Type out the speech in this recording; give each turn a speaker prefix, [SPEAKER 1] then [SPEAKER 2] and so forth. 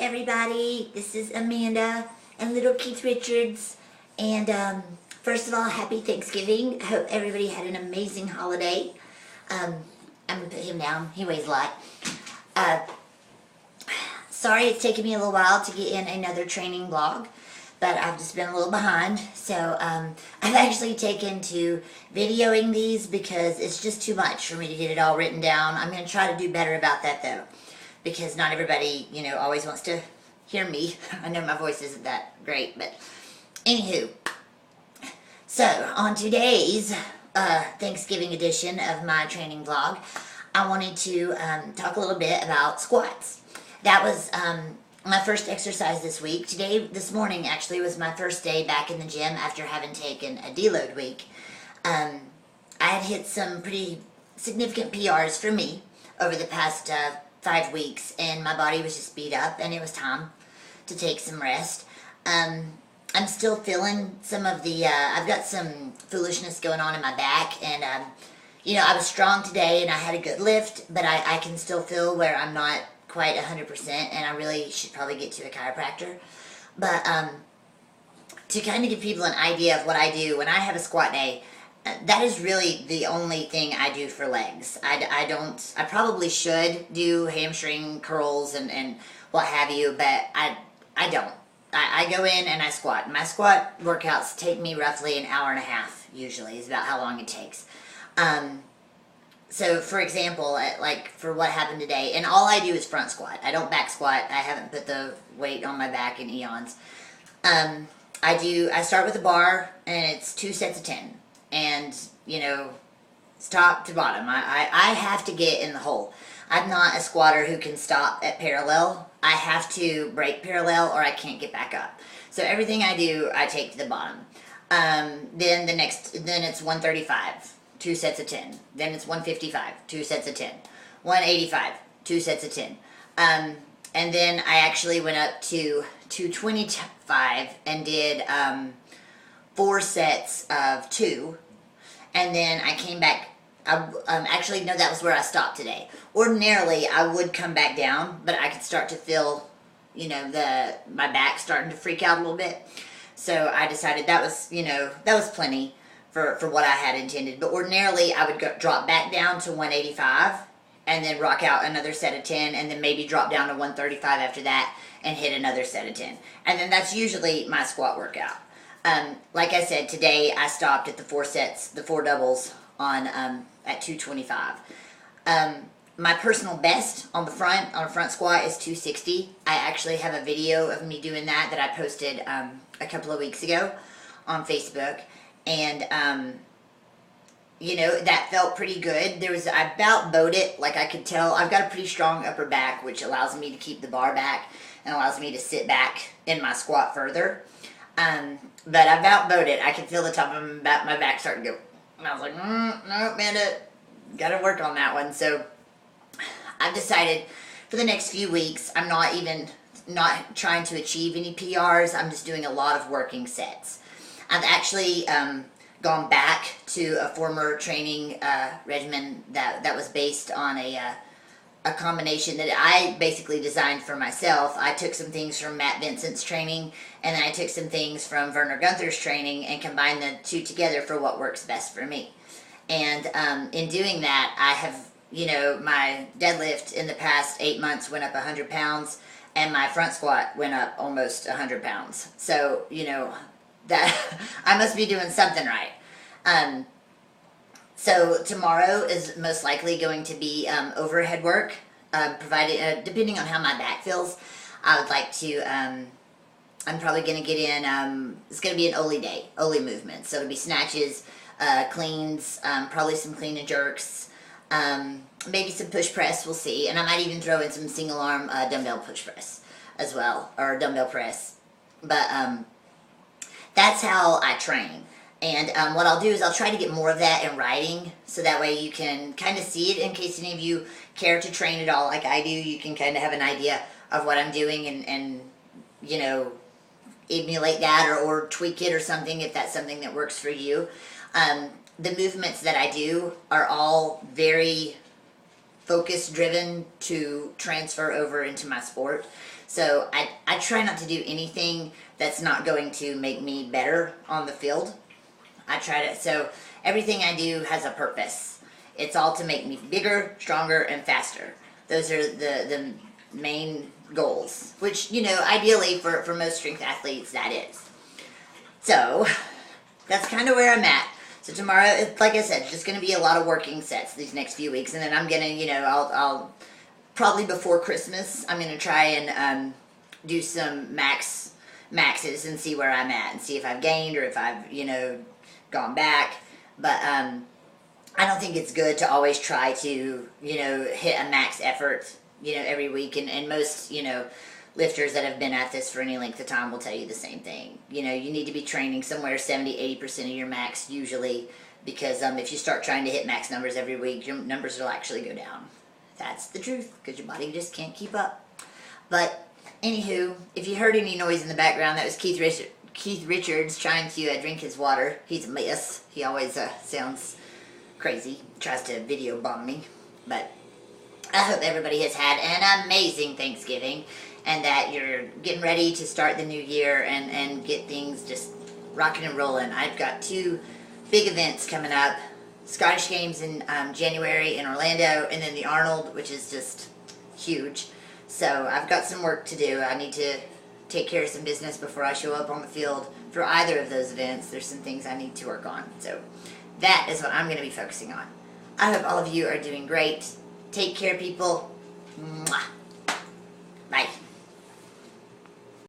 [SPEAKER 1] everybody, this is Amanda and little Keith Richards, and first of all, happy Thanksgiving. I hope everybody had an amazing holiday. I'm going to put him down, he weighs a lot. Sorry it's taken me a little while to get in another training vlog, but I've just been a little behind, so I've actually taken to videoing these because it's just too much for me to get it all written down. I'm going to try to do better about that though, because not everybody, always wants to hear me. I know my voice isn't that great, but anywho. So, on today's Thanksgiving edition of my training vlog, I wanted to talk a little bit about squats. That was my first exercise this week. This morning actually was my first day back in the gym after having taken a deload week. I had hit some pretty significant PRs for me over the past 5 weeks, and my body was just beat up, and it was time to take some rest. I'm still feeling some of the, I've got some foolishness going on in my back, and, I was strong today, and I had a good lift, but I can still feel where I'm not quite 100%, and I really should probably get to a chiropractor. But, to kind of give people an idea of what I do when I have a squat day, that is really the only thing I do for legs. I probably should do hamstring curls and what have you, but I don't. I go in and I squat. My squat workouts take me roughly an hour and a half, usually, is about how long it takes. So, for example, like for what happened today, and all I do is front squat. I don't back squat. I haven't put the weight on my back in eons. I start with a bar, and it's 2 sets of 10. And, it's top to bottom. I have to get in the hole. I'm not a squatter who can stop at parallel. I have to break parallel or I can't get back up. So everything I do, I take to the bottom. Then it's 135, 2 sets of 10. Then it's 155, 2 sets of 10. 185, 2 sets of 10. And then I actually went up to 225 and did 4 sets of 2. And then I came back. Actually, no, that was where I stopped today. Ordinarily, I would come back down, but I could start to feel, my back starting to freak out a little bit. So I decided that was plenty for what I had intended. But ordinarily, I would drop back down to 185 and then rock out another set of 10 and then maybe drop down to 135 after that and hit another set of 10. And then that's usually my squat workout. Like I said, today I stopped at the 4 sets, the 4 doubles on at 225. My personal best on a front squat is 260. I actually have a video of me doing that I posted a couple of weeks ago on Facebook, and that felt pretty good. I about bowed it, like I could tell. I've got a pretty strong upper back, which allows me to keep the bar back and allows me to sit back in my squat further. But I about bowed it. I could feel the top of my back starting to go. And I was like, no, Amanda, gotta work on that one. So I've decided for the next few weeks, I'm not trying to achieve any PRs. I'm just doing a lot of working sets. I've actually gone back to a former training regimen that was based on a combination that I basically designed for myself. I took some things from Matt Vincent's training, and then I took some things from Werner Gunther's training and combined the two together for what works best for me. And in doing that, I have, my deadlift in the past 8 months went up 100 pounds, and my front squat went up almost 100 pounds. So, that I must be doing something right. So tomorrow is most likely going to be overhead work, provided depending on how my back feels. I would like to. I'm probably going to get in. It's going to be an Oli day, Oli movement. So it'll be snatches, cleans, probably some clean and jerks, maybe some push press. We'll see, and I might even throw in some single arm dumbbell push press as well, or dumbbell press. But that's how I train. And what I'll do is I'll try to get more of that in writing, so that way you can kind of see it in case any of you care to train at all like I do. You can kind of have an idea of what I'm doing and emulate that or tweak it or something if that's something that works for you. The movements that I do are all very focus driven to transfer over into my sport. So I try not to do anything that's not going to make me better on the field. So everything I do has a purpose. It's all to make me bigger, stronger, and faster. Those are the main goals, which, ideally for most strength athletes, that is. So that's kind of where I'm at. So tomorrow, like I said, it's just going to be a lot of working sets these next few weeks, and then I'm going to, I'll probably before Christmas, I'm going to try and do some maxes and see where I'm at and see if I've gained or if I've, gone back. But I don't think it's good to always try to, hit a max effort, every week. And most, lifters that have been at this for any length of time will tell you the same thing. You need to be training somewhere 70-80% of your max usually, because if you start trying to hit max numbers every week, your numbers will actually go down. That's the truth, because your body just can't keep up. But anywho, if you heard any noise in the background, that was Keith Richards trying to drink his water. He's a mess. He always sounds crazy. Tries to video bomb me. But I hope everybody has had an amazing Thanksgiving, and that you're getting ready to start the new year and get things just rocking and rolling. I've got 2 big events coming up. Scottish Games in January in Orlando, and then the Arnold, which is just huge. So I've got some work to do. I need to take care of some business before I show up on the field for either of those events. There's some things I need to work on. So that is what I'm going to be focusing on. I hope all of you are doing great. Take care, people. Mwah.